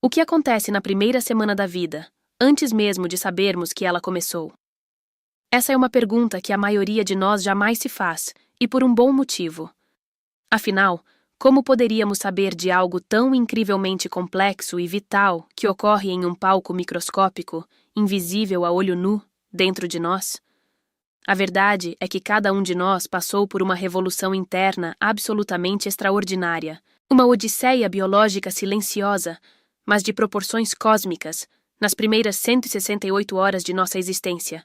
O que acontece na primeira semana da vida, antes mesmo de sabermos que ela começou? Essa é uma pergunta que a maioria de nós jamais se faz, e por um bom motivo. Afinal, como poderíamos saber de algo tão incrivelmente complexo e vital que ocorre em um palco microscópico, invisível a olho nu, dentro de nós? A verdade é que cada um de nós passou por uma revolução interna absolutamente extraordinária, uma odisseia biológica silenciosa, mas de proporções cósmicas, nas primeiras 168 horas de nossa existência.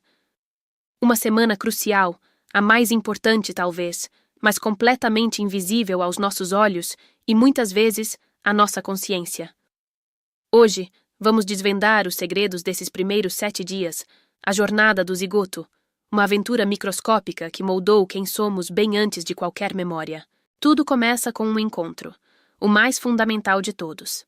Uma semana crucial, a mais importante talvez, mas completamente invisível aos nossos olhos e muitas vezes à nossa consciência. Hoje, vamos desvendar os segredos desses primeiros 7 dias, a jornada do zigoto, uma aventura microscópica que moldou quem somos bem antes de qualquer memória. Tudo começa com um encontro, o mais fundamental de todos.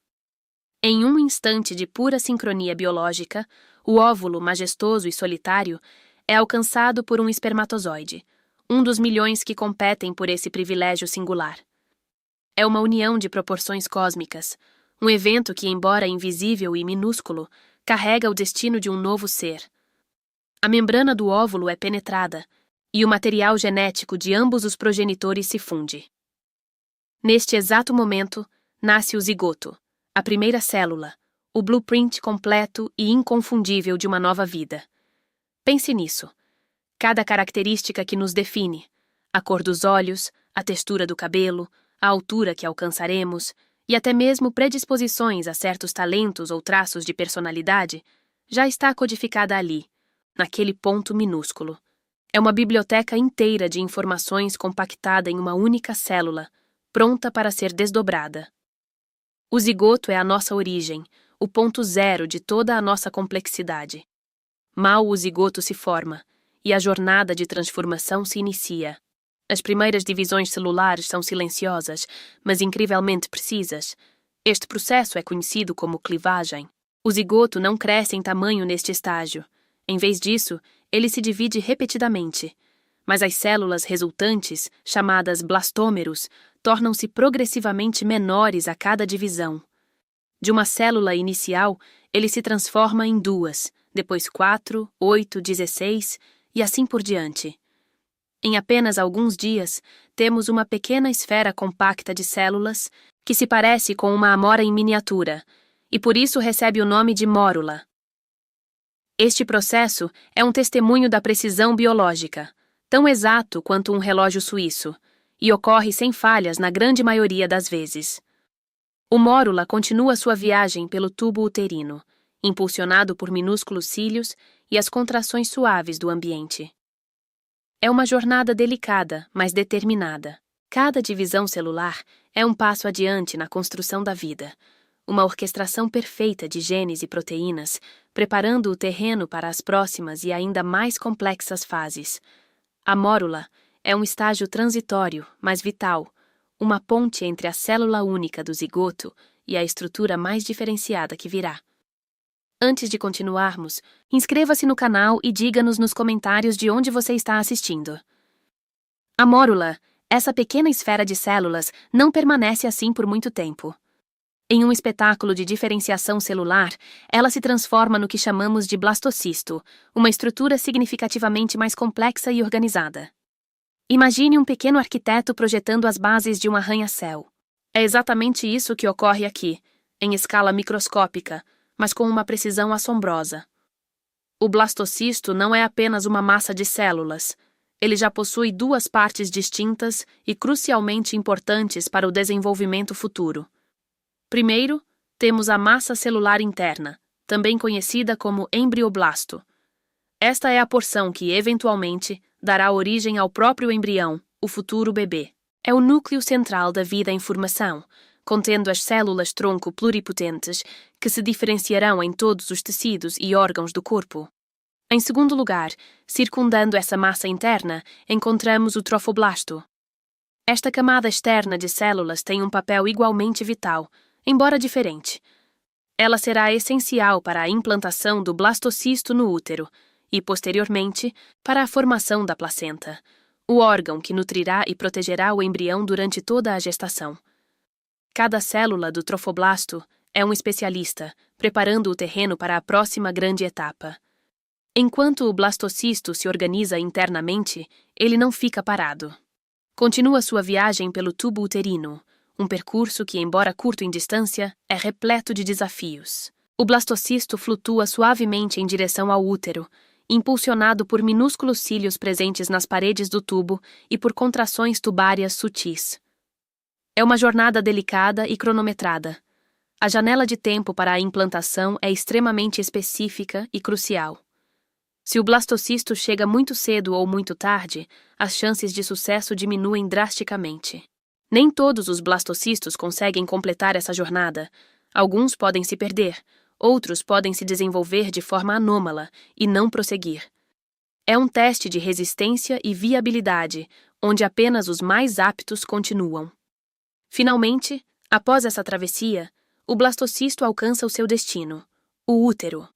Em um instante de pura sincronia biológica, o óvulo majestoso e solitário é alcançado por um espermatozoide, um dos milhões que competem por esse privilégio singular. É uma união de proporções cósmicas, um evento que, embora invisível e minúsculo, carrega o destino de um novo ser. A membrana do óvulo é penetrada, e o material genético de ambos os progenitores se funde. Neste exato momento, nasce o zigoto, a primeira célula, o blueprint completo e inconfundível de uma nova vida. Pense nisso. Cada característica que nos define, a cor dos olhos, a textura do cabelo, a altura que alcançaremos, e até mesmo predisposições a certos talentos ou traços de personalidade, já está codificada ali, naquele ponto minúsculo. É uma biblioteca inteira de informações compactada em uma única célula, pronta para ser desdobrada. O zigoto é a nossa origem, o ponto zero de toda a nossa complexidade. Mal o zigoto se forma, e a jornada de transformação se inicia. As primeiras divisões celulares são silenciosas, mas incrivelmente precisas. Este processo é conhecido como clivagem. O zigoto não cresce em tamanho neste estágio. Em vez disso, ele se divide repetidamente. Mas as células resultantes, chamadas blastômeros, tornam-se progressivamente menores a cada divisão. De uma célula inicial, ele se transforma em 2, depois 4, 8, 16 e assim por diante. Em apenas alguns dias, temos uma pequena esfera compacta de células que se parece com uma amora em miniatura, e por isso recebe o nome de mórula. Este processo é um testemunho da precisão biológica, tão exato quanto um relógio suíço, e ocorre sem falhas na grande maioria das vezes. O mórula continua sua viagem pelo tubo uterino, impulsionado por minúsculos cílios e as contrações suaves do ambiente. É uma jornada delicada, mas determinada. Cada divisão celular é um passo adiante na construção da vida, uma orquestração perfeita de genes e proteínas, preparando o terreno para as próximas e ainda mais complexas fases. A mórula é um estágio transitório, mas vital, uma ponte entre a célula única do zigoto e a estrutura mais diferenciada que virá. Antes de continuarmos, inscreva-se no canal e diga-nos nos comentários de onde você está assistindo. A mórula, essa pequena esfera de células, não permanece assim por muito tempo. Em um espetáculo de diferenciação celular, ela se transforma no que chamamos de blastocisto, uma estrutura significativamente mais complexa e organizada. Imagine um pequeno arquiteto projetando as bases de um arranha-céu. É exatamente isso que ocorre aqui, em escala microscópica, mas com uma precisão assombrosa. O blastocisto não é apenas uma massa de células. Ele já possui 2 partes distintas e crucialmente importantes para o desenvolvimento futuro. Primeiro, temos a massa celular interna, também conhecida como embrioblasto. Esta é a porção que, eventualmente, dará origem ao próprio embrião, o futuro bebê. É o núcleo central da vida em formação, contendo as células-tronco pluripotentes que se diferenciarão em todos os tecidos e órgãos do corpo. Em segundo lugar, circundando essa massa interna, encontramos o trofoblasto. Esta camada externa de células tem um papel igualmente vital, embora diferente. Ela será essencial para a implantação do blastocisto no útero e, posteriormente, para a formação da placenta, o órgão que nutrirá e protegerá o embrião durante toda a gestação. Cada célula do trofoblasto é um especialista, preparando o terreno para a próxima grande etapa. Enquanto o blastocisto se organiza internamente, ele não fica parado. Continua sua viagem pelo tubo uterino, um percurso que, embora curto em distância, é repleto de desafios. O blastocisto flutua suavemente em direção ao útero, impulsionado por minúsculos cílios presentes nas paredes do tubo e por contrações tubárias sutis. É uma jornada delicada e cronometrada. A janela de tempo para a implantação é extremamente específica e crucial. Se o blastocisto chega muito cedo ou muito tarde, as chances de sucesso diminuem drasticamente. Nem todos os blastocistos conseguem completar essa jornada. Alguns podem se perder, outros podem se desenvolver de forma anômala e não prosseguir. É um teste de resistência e viabilidade, onde apenas os mais aptos continuam. Finalmente, após essa travessia, o blastocisto alcança o seu destino, o útero.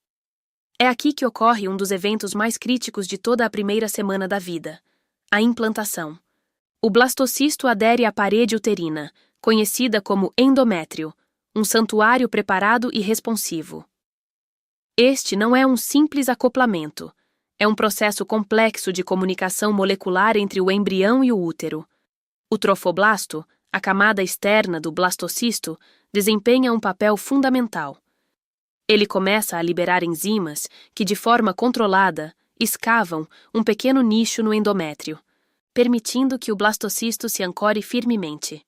É aqui que ocorre um dos eventos mais críticos de toda a primeira semana da vida, a implantação. O blastocisto adere à parede uterina, conhecida como endométrio, um santuário preparado e responsivo. Este não é um simples acoplamento, é um processo complexo de comunicação molecular entre o embrião e o útero. O trofoblasto, a camada externa do blastocisto, desempenha um papel fundamental. Ele começa a liberar enzimas que, de forma controlada, escavam um pequeno nicho no endométrio, permitindo que o blastocisto se ancore firmemente.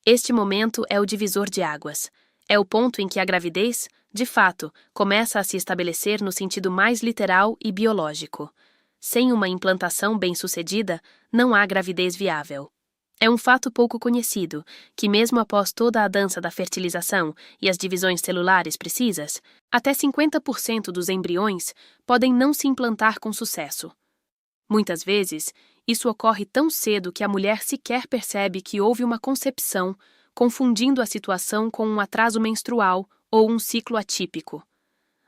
Este momento é o divisor de águas. É o ponto em que a gravidez, de fato, começa a se estabelecer no sentido mais literal e biológico. Sem uma implantação bem-sucedida, não há gravidez viável. É um fato pouco conhecido que, mesmo após toda a dança da fertilização e as divisões celulares precisas, até 50% dos embriões podem não se implantar com sucesso. Muitas vezes, isso ocorre tão cedo que a mulher sequer percebe que houve uma concepção, confundindo a situação com um atraso menstrual ou um ciclo atípico.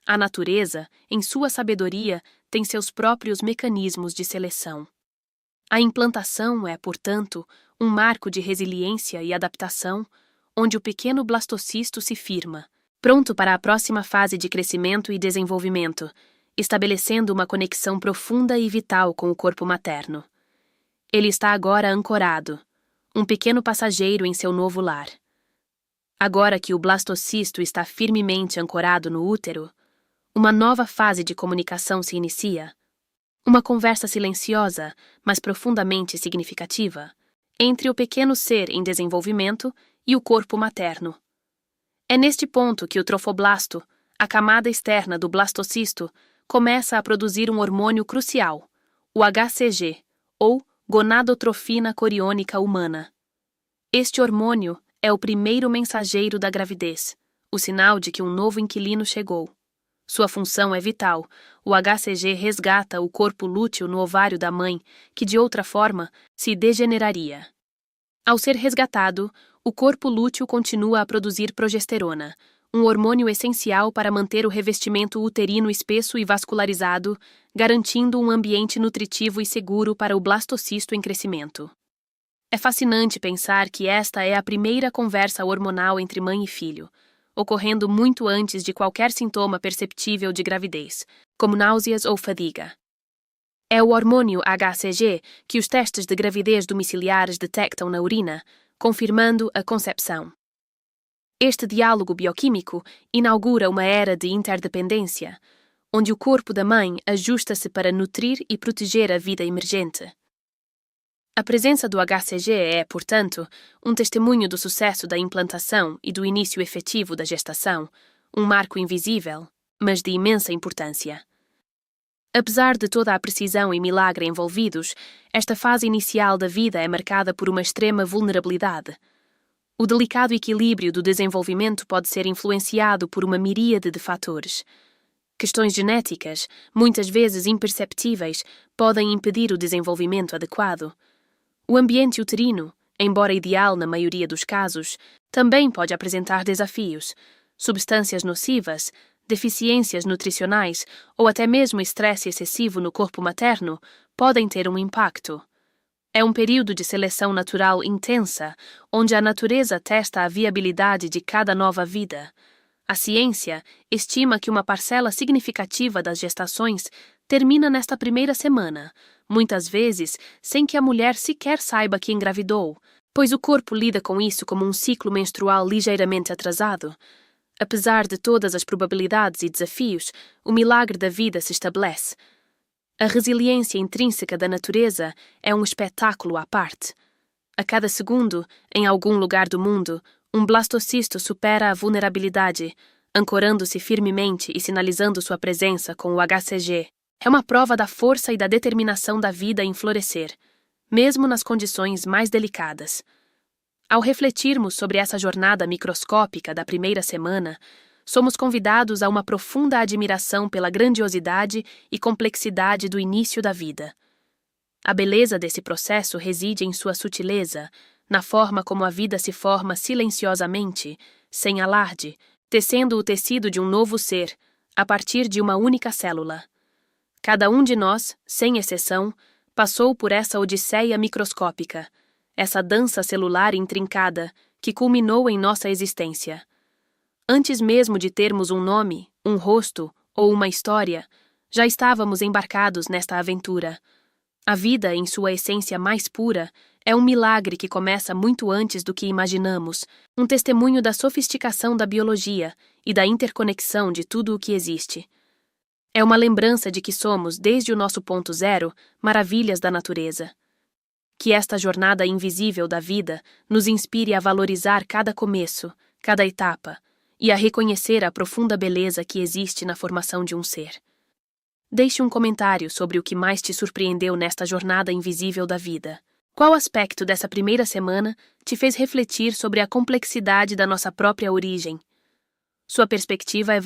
A natureza, em sua sabedoria, tem seus próprios mecanismos de seleção. A implantação é, portanto, um marco de resiliência e adaptação, onde o pequeno blastocisto se firma, pronto para a próxima fase de crescimento e desenvolvimento, estabelecendo uma conexão profunda e vital com o corpo materno. Ele está agora ancorado, um pequeno passageiro em seu novo lar. Agora que o blastocisto está firmemente ancorado no útero, uma nova fase de comunicação se inicia. Uma conversa silenciosa, mas profundamente significativa, entre o pequeno ser em desenvolvimento e o corpo materno. É neste ponto que o trofoblasto, a camada externa do blastocisto, começa a produzir um hormônio crucial, o HCG, ou gonadotrofina coriônica humana. Este hormônio é o primeiro mensageiro da gravidez, o sinal de que um novo inquilino chegou. Sua função é vital. O HCG resgata o corpo lúteo no ovário da mãe, que de outra forma se degeneraria. Ao ser resgatado, o corpo lúteo continua a produzir progesterona, um hormônio essencial para manter o revestimento uterino espesso e vascularizado, garantindo um ambiente nutritivo e seguro para o blastocisto em crescimento. É fascinante pensar que esta é a primeira conversa hormonal entre mãe e filho, ocorrendo muito antes de qualquer sintoma perceptível de gravidez, como náuseas ou fadiga. É o hormônio HCG que os testes de gravidez domiciliares detectam na urina, confirmando a concepção. Este diálogo bioquímico inaugura uma era de interdependência, onde o corpo da mãe ajusta-se para nutrir e proteger a vida emergente. A presença do HCG é, portanto, um testemunho do sucesso da implantação e do início efetivo da gestação, um marco invisível, mas de imensa importância. Apesar de toda a precisão e milagre envolvidos, esta fase inicial da vida é marcada por uma extrema vulnerabilidade. O delicado equilíbrio do desenvolvimento pode ser influenciado por uma miríade de fatores. Questões genéticas, muitas vezes imperceptíveis, podem impedir o desenvolvimento adequado. O ambiente uterino, embora ideal na maioria dos casos, também pode apresentar desafios. Substâncias nocivas, deficiências nutricionais ou até mesmo estresse excessivo no corpo materno podem ter um impacto. É um período de seleção natural intensa, onde a natureza testa a viabilidade de cada nova vida. A ciência estima que uma parcela significativa das gestações termina nesta primeira semana, muitas vezes sem que a mulher sequer saiba que engravidou, pois o corpo lida com isso como um ciclo menstrual ligeiramente atrasado. Apesar de todas as probabilidades e desafios, o milagre da vida se estabelece. A resiliência intrínseca da natureza é um espetáculo à parte. A cada segundo, em algum lugar do mundo, um blastocisto supera a vulnerabilidade, ancorando-se firmemente e sinalizando sua presença com o HCG. É uma prova da força e da determinação da vida em florescer, mesmo nas condições mais delicadas. Ao refletirmos sobre essa jornada microscópica da primeira semana, somos convidados a uma profunda admiração pela grandiosidade e complexidade do início da vida. A beleza desse processo reside em sua sutileza, na forma como a vida se forma silenciosamente, sem alarde, tecendo o tecido de um novo ser, a partir de uma única célula. Cada um de nós, sem exceção, passou por essa odisseia microscópica, essa dança celular intrincada que culminou em nossa existência. Antes mesmo de termos um nome, um rosto ou uma história, já estávamos embarcados nesta aventura. A vida, em sua essência mais pura, é um milagre que começa muito antes do que imaginamos, um testemunho da sofisticação da biologia e da interconexão de tudo o que existe. É uma lembrança de que somos, desde o nosso ponto zero, maravilhas da natureza. Que esta jornada invisível da vida nos inspire a valorizar cada começo, cada etapa, e a reconhecer a profunda beleza que existe na formação de um ser. Deixe um comentário sobre o que mais te surpreendeu nesta jornada invisível da vida. Qual aspecto dessa primeira semana te fez refletir sobre a complexidade da nossa própria origem? Sua perspectiva é